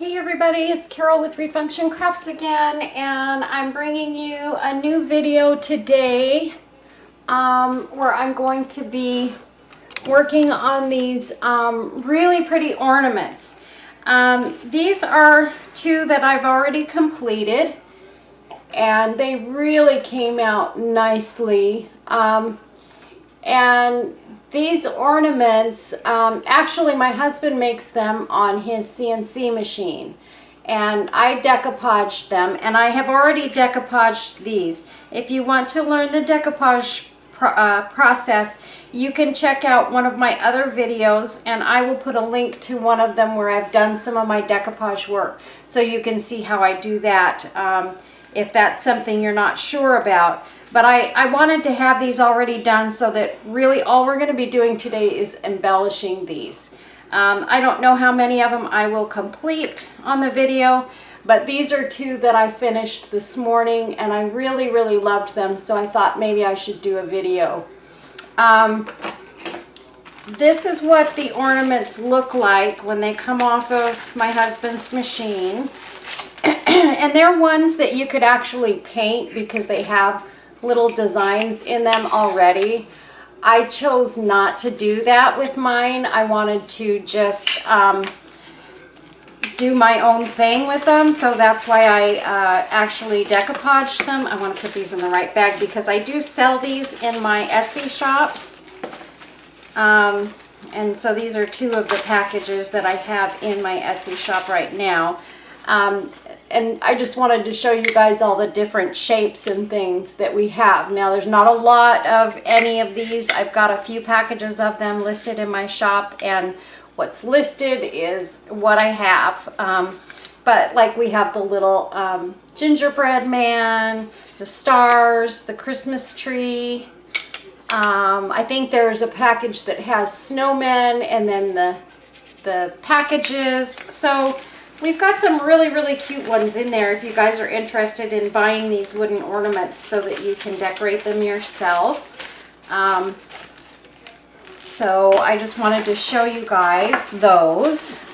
Hey everybody, it's Carol with Refunction Crafts again, and I'm bringing you a new video today where I'm going to be working on these really pretty ornaments. These are two that I've already completed, and they really came out nicely. And these ornaments, actually my husband makes them on his CNC machine, and I decoupaged them, and I have already decoupaged these. If you want to learn the decoupage process, you can check out one of my other videos, and I will put a link to one of them where I've done some of my decoupage work, so you can see how I do that if that's something you're not sure about. But I wanted to have these already done so that really all we're going to be doing today is embellishing these. I don't know how many of them I will complete on the video, but these are two that I finished this morning, and I really loved them, so I thought maybe I should do a video. This is what the ornaments look like when they come off of my husband's machine. And they're ones that you could actually paint because they have little designs in them already. I chose not to do that with mine. I wanted to just do my own thing with them, so that's why I actually decoupaged them. I want to put these in the right bag because I do sell these in my Etsy shop. And so these are two of the packages that I have in my Etsy shop right now. And I just wanted to show you guys all the different shapes and things that we have. Now there's not a lot of any of these. I've got a few packages of them listed in my shop, and what's listed is what I have. But like we have the little gingerbread man, the stars, the Christmas tree. I think there's a package that has snowmen, and then the packages. So we've got some really cute ones in there if you guys are interested in buying these wooden ornaments so that you can decorate them yourself. So I just wanted to show you guys those.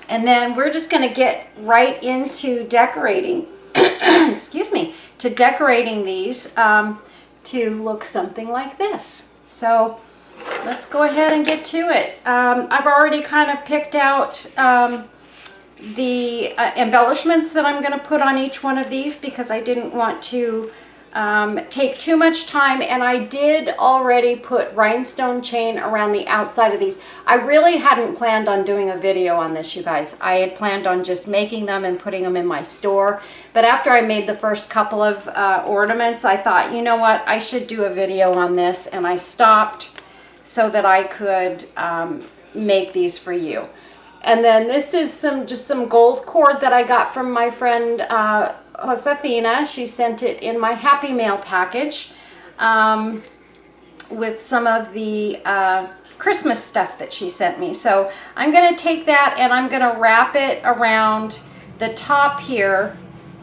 And then we're just going to get right into decorating, excuse me, to decorating these to look something like this. So let's go ahead and get to it. I've already kind of picked out the embellishments that I'm going to put on each one of these because I didn't want to take too much time, and I did already put rhinestone chain around the outside of these. I really hadn't planned on doing a video on this, you guys. I had planned on just making them and putting them in my store, but after I made the first couple of ornaments, I thought, you know what, I should do a video on this, and I stopped so that I could make these for you. And then this is just some gold cord that I got from my friend Josefina. She sent it in my Happy Mail package with some of the Christmas stuff that she sent me. So I'm going to take that and I'm going to wrap it around the top here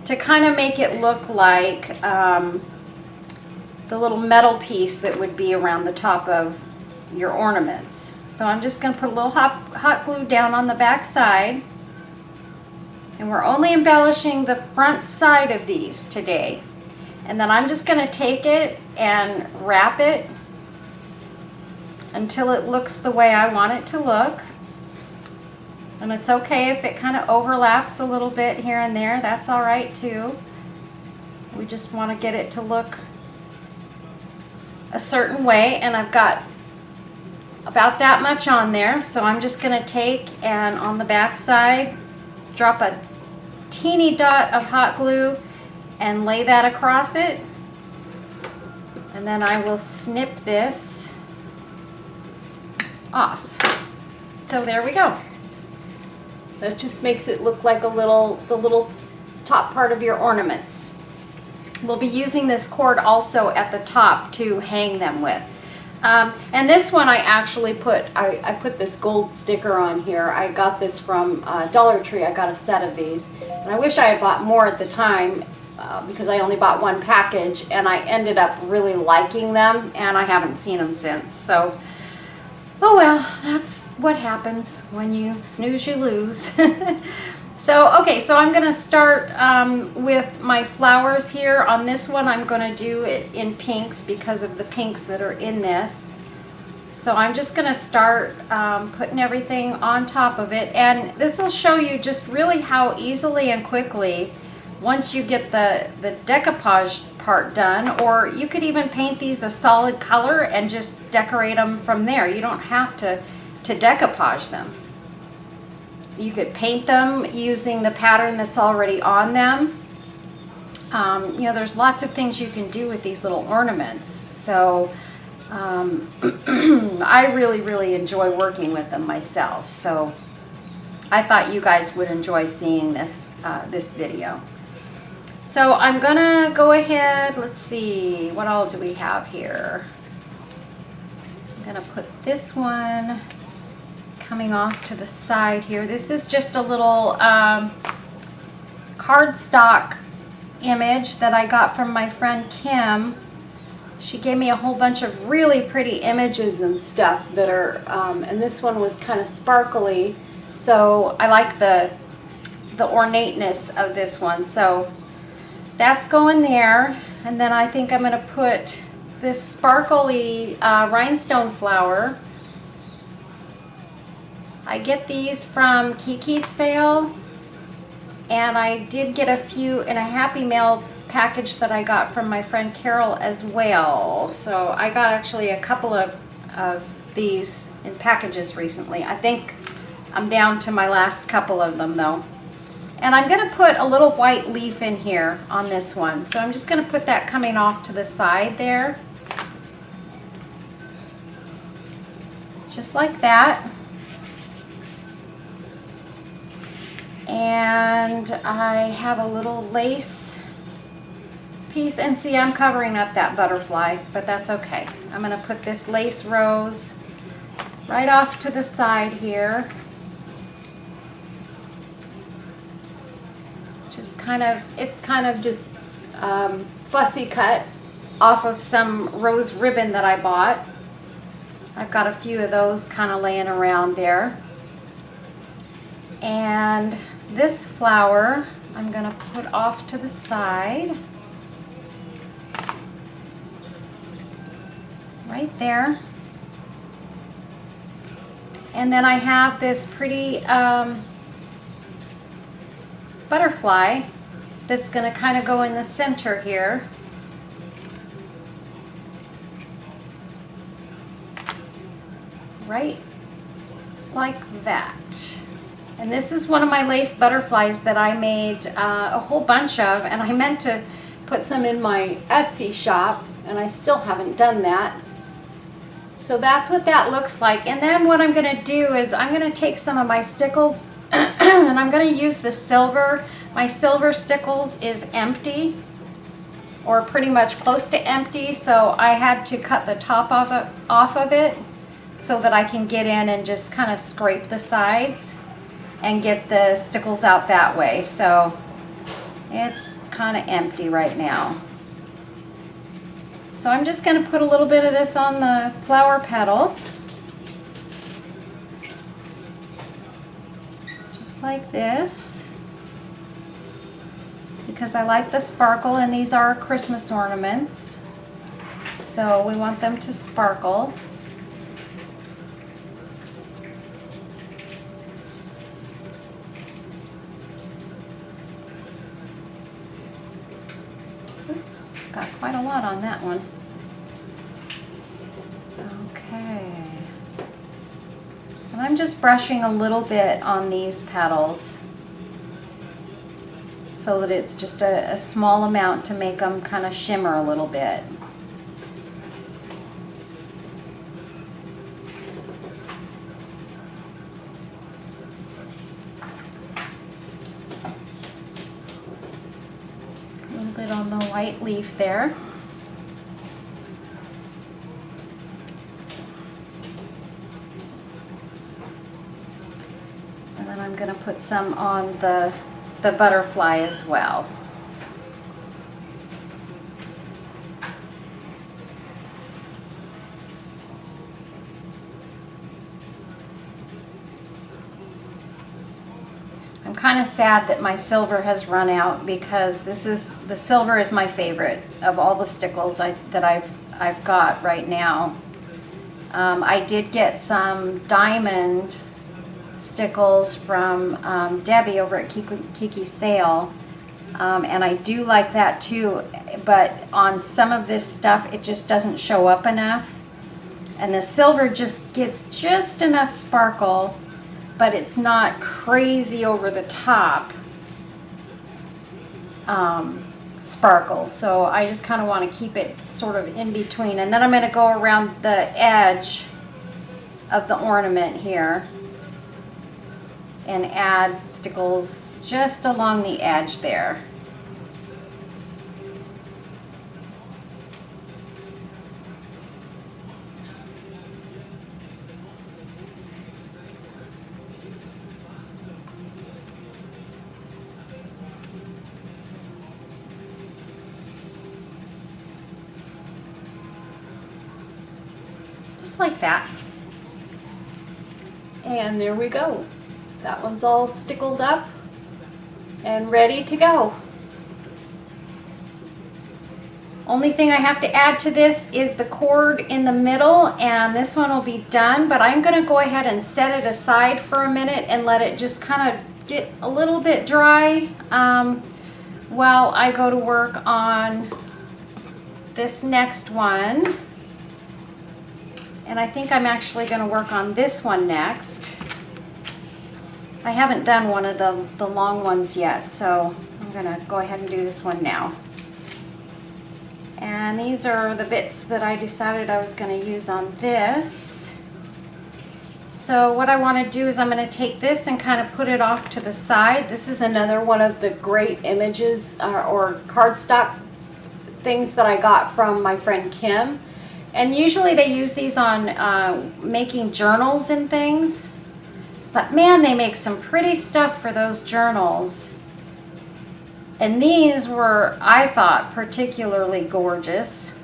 to kind of make it look like the little metal piece that would be around the top of your ornaments. So I'm just going to put a little hot glue down on the back side, and we're only embellishing the front side of these today. And then I'm just going to take it and wrap it until it looks the way I want it to look. And it's okay if it kind of overlaps a little bit here and there. That's all right too. We just want to get it to look a certain way, and I've got about that much on there, so I'm just going to take and on the back side drop a teeny dot of hot glue and lay that across it, and then I will snip this off. So there we go. That just makes it look like the little top part of your ornaments. We'll be using this cord also at the top to hang them with. And this one I actually put, I put this gold sticker on here. I got this from Dollar Tree. I got a set of these, and I wish I had bought more at the time because I only bought one package, and I ended up really liking them, and I haven't seen them since. So, oh well, that's what happens when you snooze, you lose. So, okay, so I'm going to start with my flowers here. On this one, I'm going to do it in pinks because of the pinks that are in this. So I'm just going to start putting everything on top of it. And this will show you just really how easily and quickly, once you get the decoupage part done, or you could even paint these a solid color and just decorate them from there. You don't have to decoupage them. You could paint them using the pattern that's already on them. You know, there's lots of things you can do with these little ornaments. So I really enjoy working with them myself. So I thought you guys would enjoy seeing this video. So I'm gonna go ahead, let's see, what all do we have here? I'm gonna put this one coming off to the side here. This is just a little cardstock image that I got from my friend Kim. She gave me a whole bunch of really pretty images and stuff that are, and this one was kind of sparkly. So I like the ornateness of this one. So that's going there. And then I think I'm gonna put this sparkly rhinestone flower. I get these from Kiki's sale, and I did get a few in a Happy Mail package that I got from my friend Carol as well. So I got actually a couple of these in packages recently. I think I'm down to my last couple of them though. And I'm going to put a little white leaf in here on this one. So I'm just going to put that coming off to the side there. Just like that. And I have a little lace piece, and see, I'm covering up that butterfly, but that's okay. I'm going to put this lace rose right off to the side here. Just kind of, it's kind of just fussy cut off of some rose ribbon that I bought. I've got a few of those kind of laying around there. And this flower I'm going to put off to the side. Right there. And then I have this pretty butterfly that's going to kind of go in the center here. Right like that. And this is one of my lace butterflies that I made a whole bunch of, and I meant to put some in my Etsy shop, and I still haven't done that. So that's what that looks like. And then what I'm going to do is I'm going to take some of my stickles and I'm going to use the silver. My silver stickles is empty, or pretty much close to empty, so I had to cut the top off of it so that I can get in and just kind of scrape the sides and get the stickles out that way. So it's kind of empty right now. So I'm just going to put a little bit of this on the flower petals. Just like this. Because I like the sparkle, and these are Christmas ornaments. So we want them to sparkle. Oops, got quite a lot on that one. Okay. And I'm just brushing a little bit on these petals so that it's just a small amount to make them kind of shimmer a little bit. On the white leaf there. And then I'm going to put some on the butterfly as well. I'm kind of sad that my silver has run out, because the silver is my favorite of all the stickles that I've got right now. I did get some diamond stickles from Debbie over at Kiki's sale, and I do like that too, but on some of this stuff it just doesn't show up enough, and the silver just gives just enough sparkle, but it's not crazy over the top sparkle. So I just kind of want to keep it sort of in between. And then I'm going to go around the edge of the ornament here and add stickles just along the edge there. Just like that. And there we go. That one's all stickled up and ready to go. Only thing I have to add to this is the cord in the middle, and this one will be done, but I'm going to go ahead and set it aside for a minute and let it just kind of get a little bit dry while I go to work on this next one. And I think I'm actually going to work on this one next. I haven't done one of the long ones yet, so I'm going to go ahead and do this one now. And these are the bits that I decided I was going to use on this. So what I want to do is I'm going to take this and kind of put it off to the side. This is another one of the great images or cardstock things that I got from my friend Kim. And usually they use these on making journals and things. But man, they make some pretty stuff for those journals. And these were, I thought, particularly gorgeous.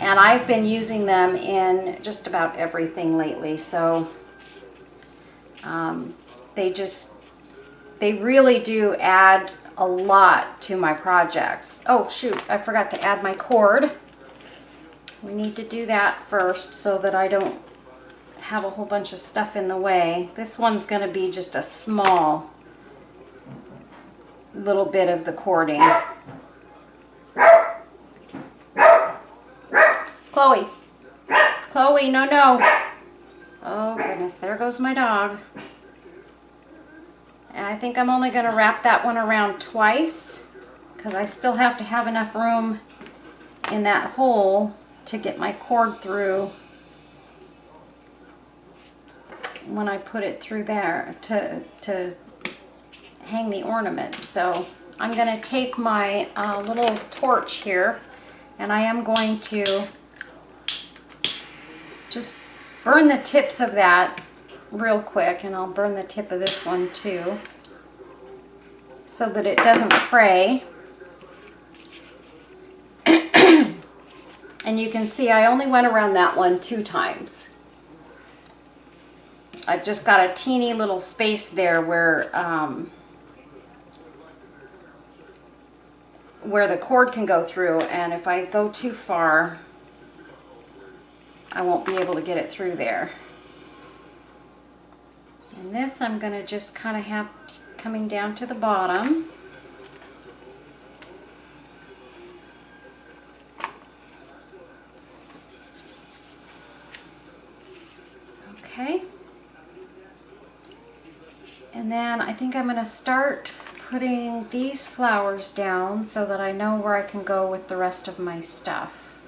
And I've been using them in just about everything lately. So they really do add a lot to my projects. Oh shoot, I forgot to add my cord. We need to do that first so that I don't have a whole bunch of stuff in the way. This one's going to be just a small little bit of the cording. Chloe. Chloe, no, no. Oh goodness, there goes my dog. And I think I'm only going to wrap that one around twice because I still have to have enough room in that hole to get my cord through when I put it through there to hang the ornament. So I'm going to take my little torch here, and I am going to just burn the tips of that real quick, and I'll burn the tip of this one too so that it doesn't fray. And you can see I only went around that one 2 times. I've just got a teeny little space there where the cord can go through, and if I go too far, I won't be able to get it through there. And this I'm going to just kind of have coming down to the bottom. Okay. And then I think I'm going to start putting these flowers down so that I know where I can go with the rest of my stuff.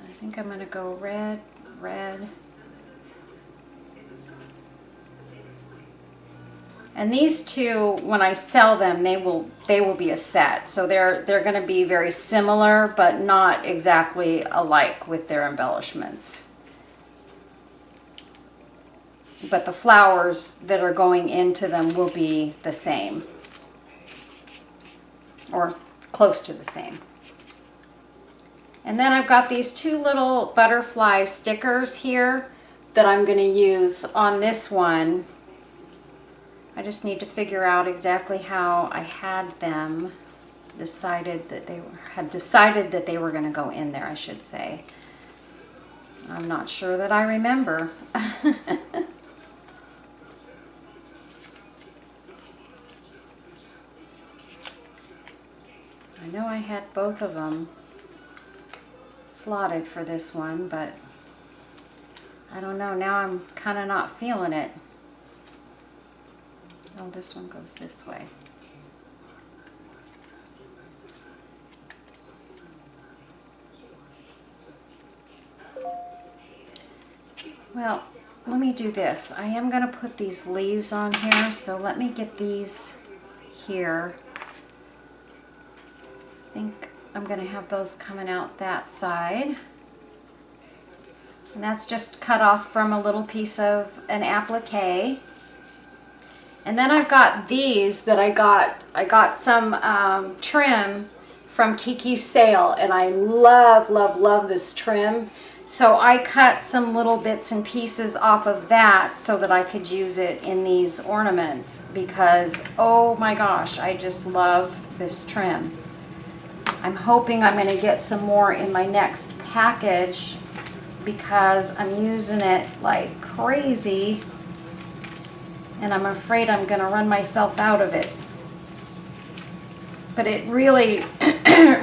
I think I'm going to go red, red. And these two, when I sell them, they will be a set. So they're going to be very similar, but not exactly alike with their embellishments. But the flowers that are going into them will be the same, or close to the same. And then I've got these 2 little butterfly stickers here. that I'm going to use on this one. I just need to figure out exactly how I had them decided that they were going to go in there, I should say. I'm not sure that I remember. I know I had both of them slotted for this one, but I don't know. Now I'm kind of not feeling it. Oh, this one goes this way. Well, let me do this. I am going to put these leaves on here, so let me get these here. I think I'm going to have those coming out that side. And that's just cut off from a little piece of an applique. And then I've got these that I got some trim from Kiki's sale, and I love, love, love this trim. So I cut some little bits and pieces off of that so that I could use it in these ornaments, because oh my gosh, I just love this trim. I'm hoping I'm going to get some more in my next package because I'm using it like crazy, and I'm afraid I'm going to run myself out of it. But it really,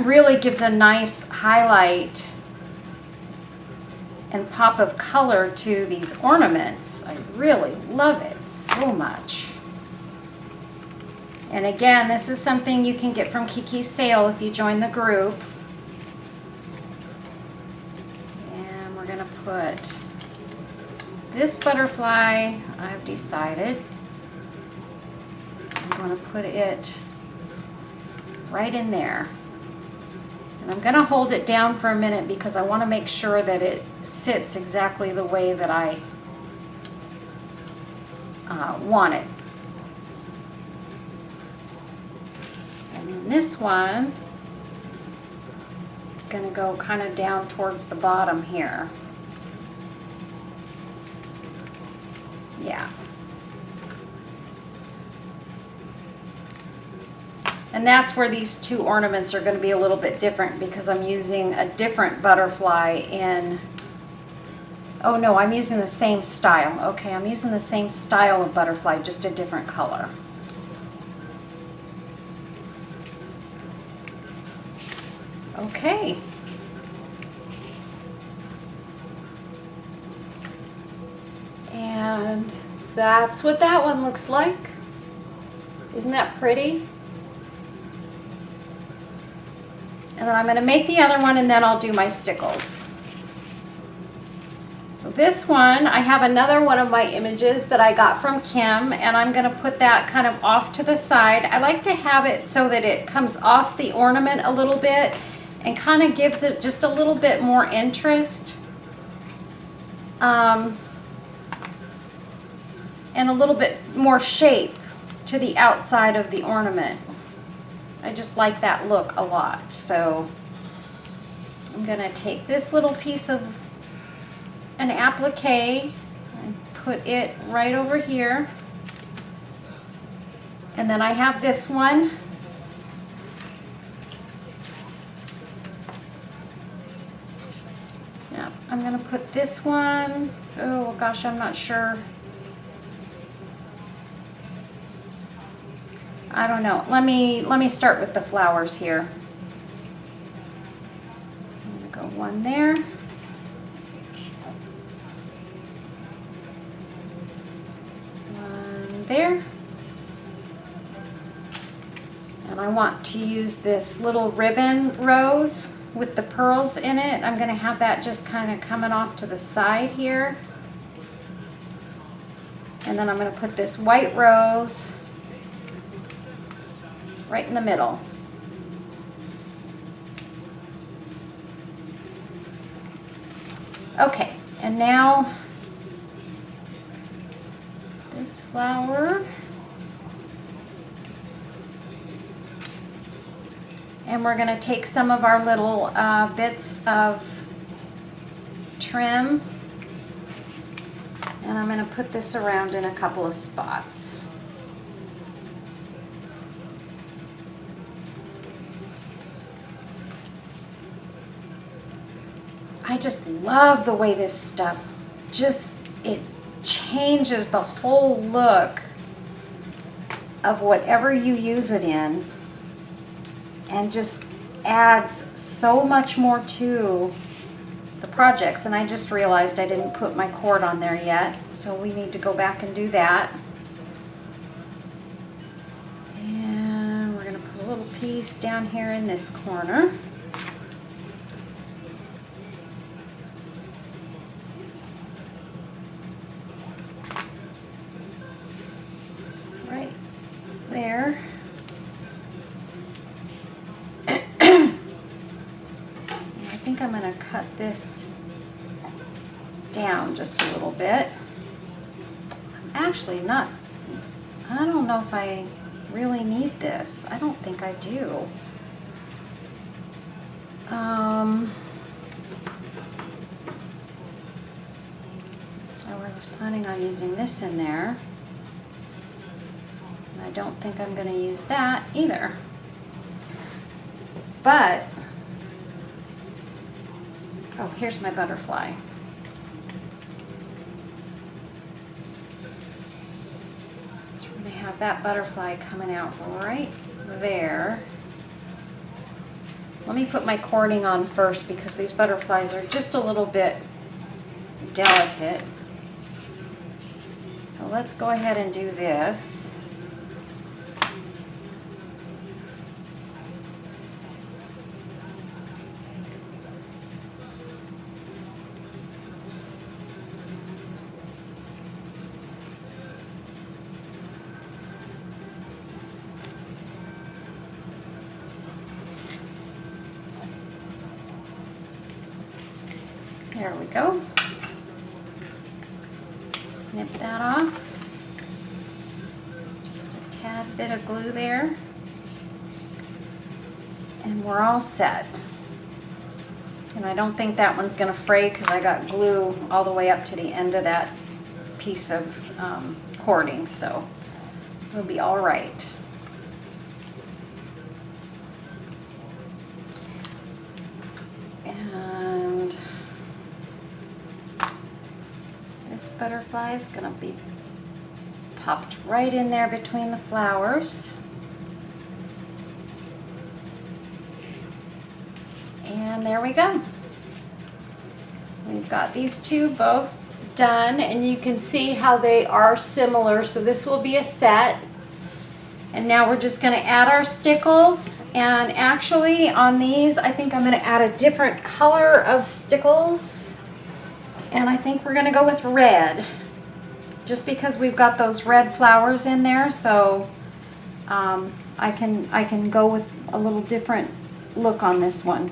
really gives a nice highlight and pop of color to these ornaments. I really love it so much. And again, this is something you can get from Kiki's sale if you join the group. And we're gonna put this butterfly, I've decided, I'm gonna put it right in there. And I'm gonna hold it down for a minute because I wanna make sure that it sits exactly the way that I want it. And then this one is going to go kind of down towards the bottom here. Yeah. And that's where these two ornaments are going to be a little bit different because I'm using a different butterfly in... Oh no, I'm using the same style. Okay, I'm using the same style of butterfly, just a different color. Okay. And that's what that one looks like. Isn't that pretty? And then I'm going to make the other one and then I'll do my stickles. So this one, I have another one of my images that I got from Kim, and I'm going to put that kind of off to the side. I like to have it so that it comes off the ornament a little bit and kind of gives it just a little bit more interest. And a little bit more shape to the outside of the ornament. I just like that look a lot. So I'm going to take this little piece of an applique and put it right over here. And then I have this one. Yeah, I'm going to put this one. Oh gosh, I'm not sure. I don't know. Let me start with the flowers here. I'm going to go one there. One there. And I want to use this little ribbon rose with the pearls in it. I'm going to have that just kind of coming off to the side here. And then I'm going to put this white rose right in the middle. Okay, and now this flower. And we're going to take some of our little bits of trim And I'm going to put this around in a couple of spots. I just love the way this stuff it changes the whole look of whatever you use it in, and just adds so much more to the projects. And I just realized I didn't put my cord on there yet, so we need to go back and do that. And we're going to put a little piece down here in this corner. Right there. I think I'm going to cut this down just a little bit. Actually, I don't know if I really need this. I don't think I do. I was planning on using this in there. And I don't think I'm going to use that either. But oh, here's my butterfly. So we're going to have that butterfly coming out right there. Let me put my cording on first because these butterflies are just a little bit delicate. So let's go ahead and do this. There we go. Snip that off. Just a tad bit of glue there. And we're all set. And I don't think that one's going to fray because I got glue all the way up to the end of that piece of cording, so we'll be all right. And this butterfly is going to be popped right in there between the flowers. And there we go. We've got these two both done, and you can see how they are similar. So this will be a set. And now we're just going to add our stickles. And actually on these, I think I'm going to add a different color of stickles. And I think we're going to go with red, just because we've got those red flowers in there. So I can go with a little different look on this one.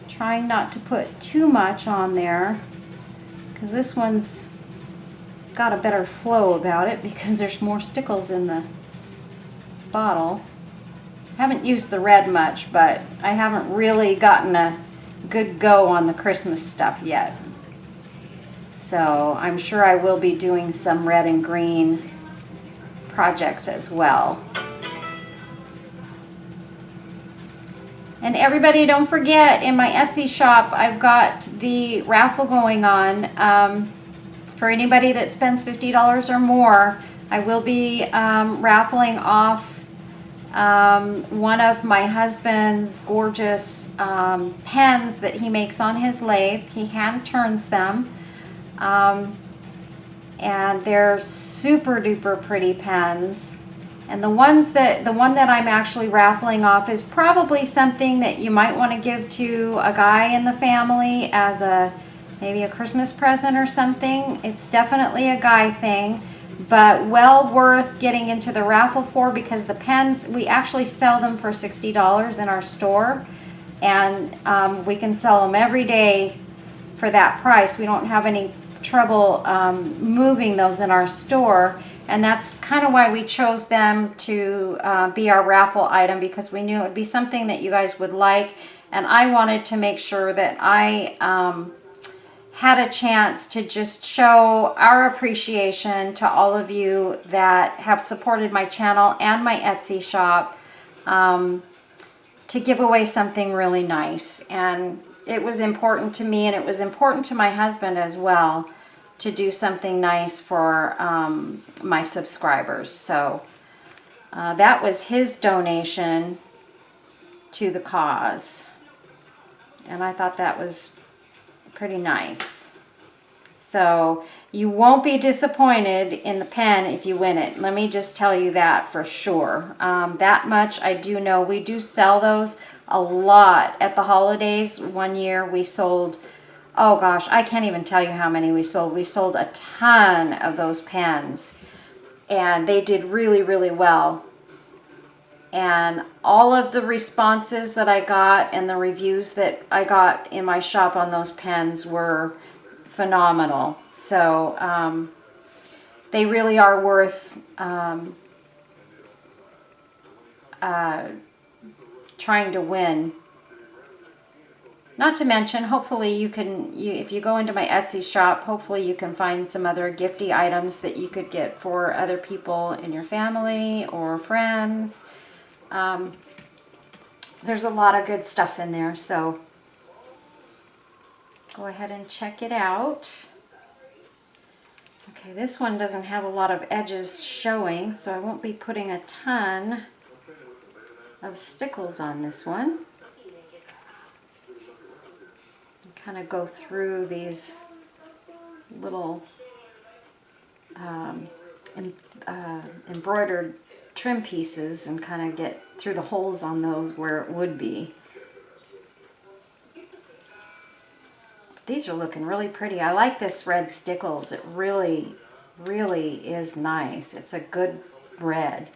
Trying not to put too much on there, because this one's got a better flow about it because there's more stickles in the bottle. I haven't used the red much, but I haven't really gotten a good go on the Christmas stuff yet. So I'm sure I will be doing some red and green projects as well. And everybody, don't forget, in my Etsy shop, I've got the raffle going on. For anybody that spends $50 or more, I will be raffling off one of my husband's gorgeous pens that he makes on his lathe. He hand turns them. And they're super duper pretty pens. And the one that I'm actually raffling off is probably something that you might want to give to a guy in the family as maybe a Christmas present or something. It's definitely a guy thing, but well worth getting into the raffle for, because the pens, we actually sell them for $60 in our store, and we can sell them every day for that price. We don't have any trouble moving those in our store, and that's kind of why we chose them to be our raffle item, because we knew it would be something that you guys would like, and I wanted to make sure that I had a chance to just show our appreciation to all of you that have supported my channel and my Etsy shop, to give away something really nice. And it was important to me, and it was important to my husband as well, to do something nice for my subscribers. So that was his donation to the cause, and I thought that was pretty nice. So you won't be disappointed in the pen if you win it. Let me just tell you that for sure. That much I do know. We do sell those a lot at the holidays. One year we sold, oh gosh, I can't even tell you how many we sold. We sold a ton of those pens, and they did really, really well. And all of the responses that I got and the reviews that I got in my shop on those pens were phenomenal. So they really are worth trying to win. Not to mention, hopefully you can, if you go into my Etsy shop, hopefully you can find some other gifty items that you could get for other people in your family or friends. There's a lot of good stuff in there, so go ahead and check it out. Okay, this one doesn't have a lot of edges showing, so I won't be putting a ton of stickles on this one. Kind of go through these little embroidered trim pieces and kind of get through the holes on those where it would be. These are looking really pretty. I like this red stickles. It really, really is nice. It's a good red.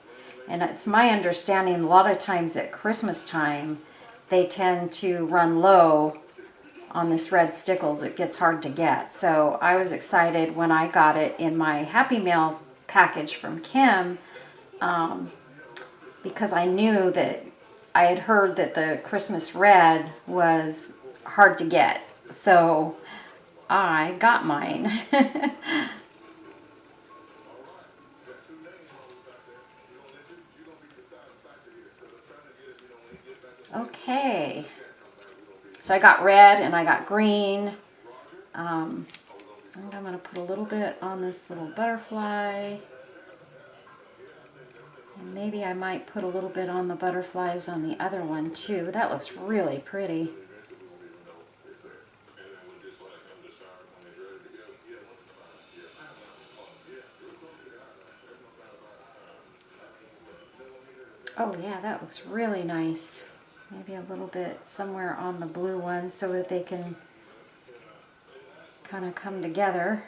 And it's my understanding a lot of times at Christmas time they tend to run low on this red stickles. It gets hard to get. So I was excited when I got it in my Happy Mail package from Kim, because I knew that I had heard that the Christmas red was hard to get. So I got mine. Okay. So I got red and I got green. I think I'm going to put a little bit on this little butterfly. And maybe I might put a little bit on the butterflies on the other one too. That looks really pretty. Oh yeah, that looks really nice. Maybe a little bit somewhere on the blue one so that they can kind of come together.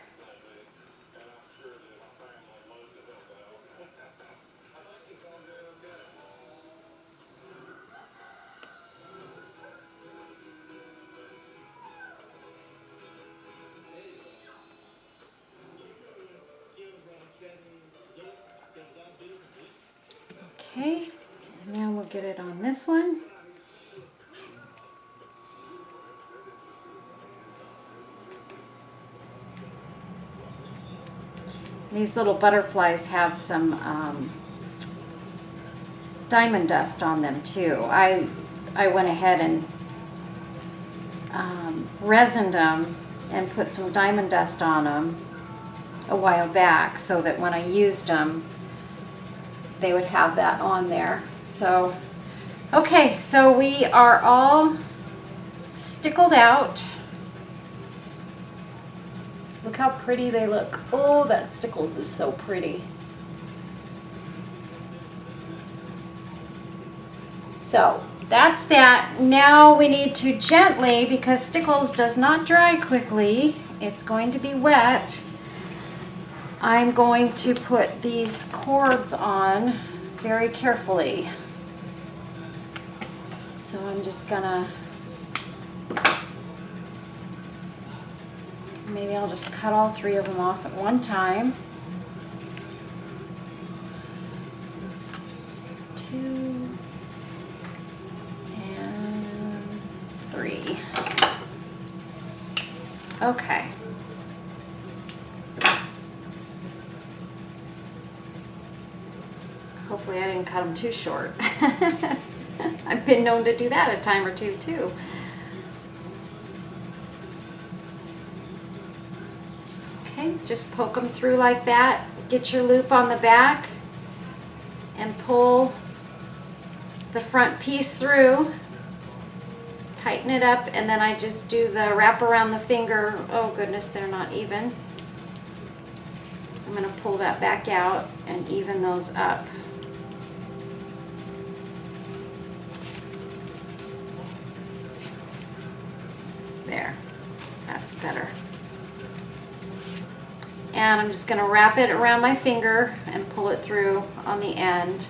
Okay, and now we'll get it on this one. These little butterflies have some diamond dust on them too. I went ahead and resined them and put some diamond dust on them a while back so that when I used them they would have that on there. So okay, so we are all stickled out. Look how pretty they look. Oh, that stickles is so pretty. So that's that. Now we need to gently, because stickles does not dry quickly, it's going to be wet. I'm going to put these cords on very carefully. So I'm just gonna maybe I'll just cut all 3 of them off at one time. 2 and 3. Okay. Hopefully I didn't cut them too short. I've been known to do that a time or two too. Okay, just poke them through like that. Get your loop on the back and pull the front piece through. Tighten it up, and then I just do the wrap around the finger. Oh goodness, they're not even. I'm going to pull that back out and even those up. There, that's better. And I'm just going to wrap it around my finger and pull it through on the end.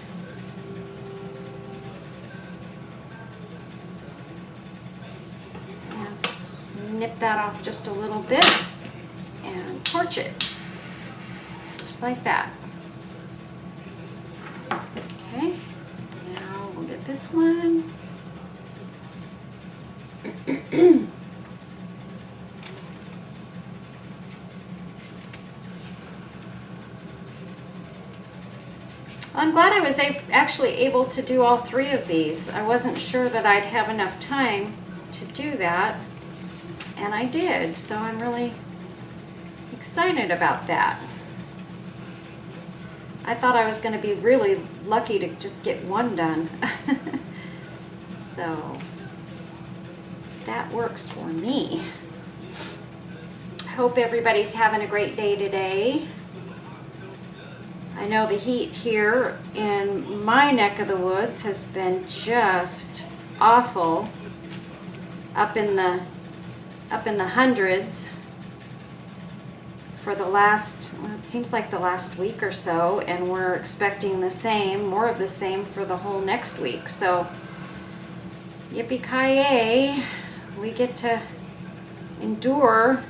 And snip that off just a little bit and torch it, just like that. Okay, now we'll get this one. I'm glad I was actually able to do all 3 of these. I wasn't sure that I'd have enough time to do that, and I did, so I'm really excited about that. I thought I was going to be really lucky to just get 1 done. So that works for me. I hope everybody's having a great day today. I know the heat here in my neck of the woods has been just awful, up in the hundreds for the last, well, it seems like the last week or so, and we're expecting the same, more of the same for the whole next week. So yippee-ki-yay, we get to endure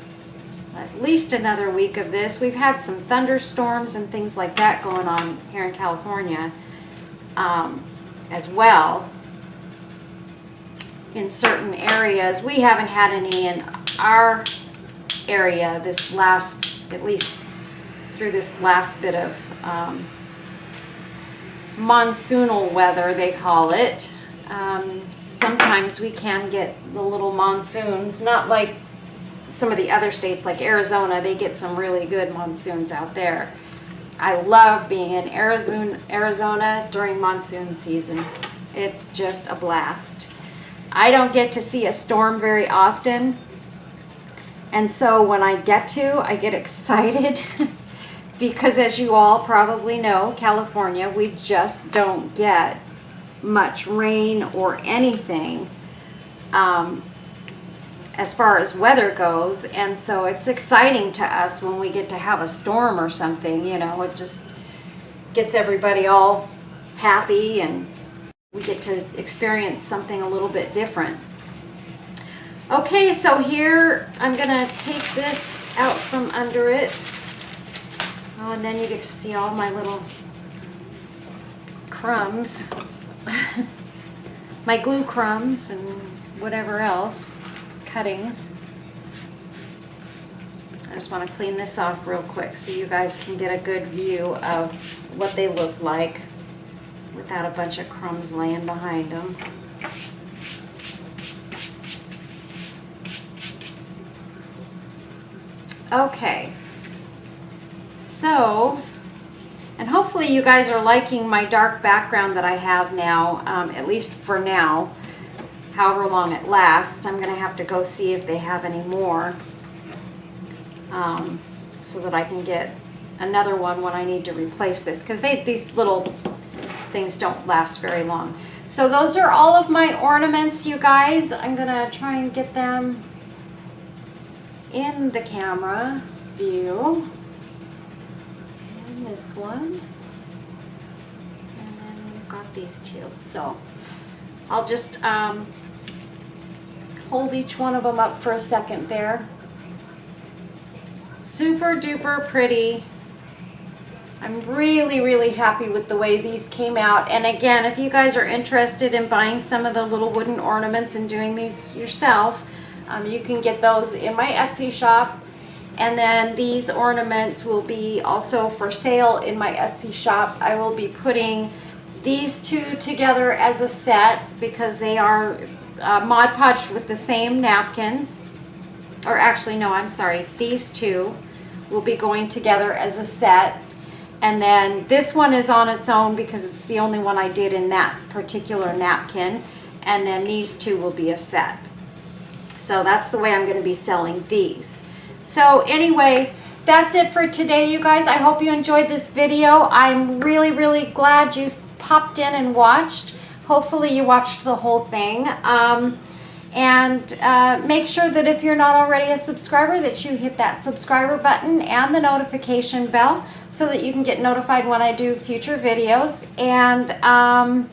at least another week of this. We've had some thunderstorms and things like that going on here in California as well in certain areas. We haven't had any in our area this last, at least through this last bit of monsoonal weather, they call it. Sometimes we can get the little monsoons, not like some of the other states like Arizona. They get some really good monsoons out there. I love being in Arizona during monsoon season. It's just a blast. I don't get to see a storm very often, and so when I get excited because, as you all probably know, California, we just don't get much rain or anything as far as weather goes, and so it's exciting to us when we get to have a storm or something. You know, it just gets everybody all happy, and we get to experience something a little bit different. Okay, so here I'm gonna take this out from under it. Oh, and then you get to see all my little crumbs, my glue crumbs and whatever else, cuttings. I just want to clean this off real quick so you guys can get a good view of what they look like without a bunch of crumbs laying behind them. Okay, so, and hopefully you guys are liking my dark background that I have now, at least for now, however long it lasts. I'm going to have to go see if they have any more, so that I can get another one when I need to replace this, because these little things don't last very long. So those are all of my ornaments, you guys. I'm going to try and get them in the camera view. And this one. And then we've got these two. So I'll just hold each one of them up for a second there. super duper pretty. I'm really, really happy with the way these came out. And again, if you guys are interested in buying some of the little wooden ornaments and doing these yourself, you can get those in my Etsy shop. And then these ornaments will be also for sale in my Etsy shop. I will be putting these two together as a set because they are Mod Podged with the same napkins. Or actually, no, I'm sorry. These two will be going together as a set. And then this one is on its own because it's the only one I did in that particular napkin. And then these two will be a set. So that's the way I'm going to be selling these. So anyway, that's it for today, you guys. I hope you enjoyed this video. I'm really, really glad you popped in and watched. Hopefully you watched the whole thing. Make sure that if you're not already a subscriber, that you hit that subscriber button and the notification bell so that you can get notified when I do future videos. And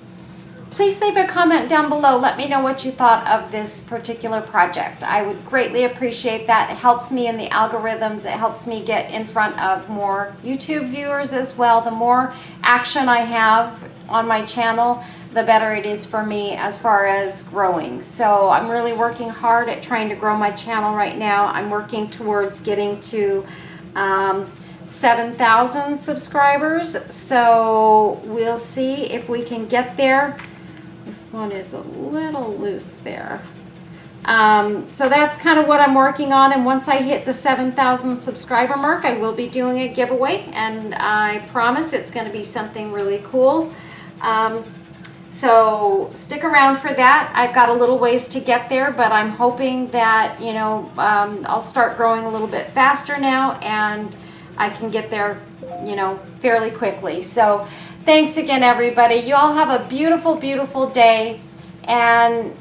please leave a comment down below. Let me know what you thought of this particular project. I would greatly appreciate that. It helps me in the algorithms. It helps me get in front of more YouTube viewers as well. The more action I have on my channel, the better it is for me as far as growing. So I'm really working hard at trying to grow my channel right now. I'm working towards getting to 7,000 subscribers. So we'll see if we can get there. This one is a little loose there. So that's kind of what I'm working on, and once I hit the 7,000 subscriber mark, I will be doing a giveaway, and I promise it's going to be something really cool. So stick around for that. I've got a little ways to get there, but I'm hoping that, you know, I'll start growing a little bit faster now, and I can get there, you know, fairly quickly. So thanks again, everybody. You all have a beautiful, beautiful day, and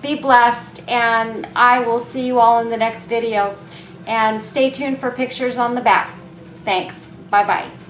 be blessed, and I will see you all in the next video. And stay tuned for pictures on the back. Thanks. Bye-bye.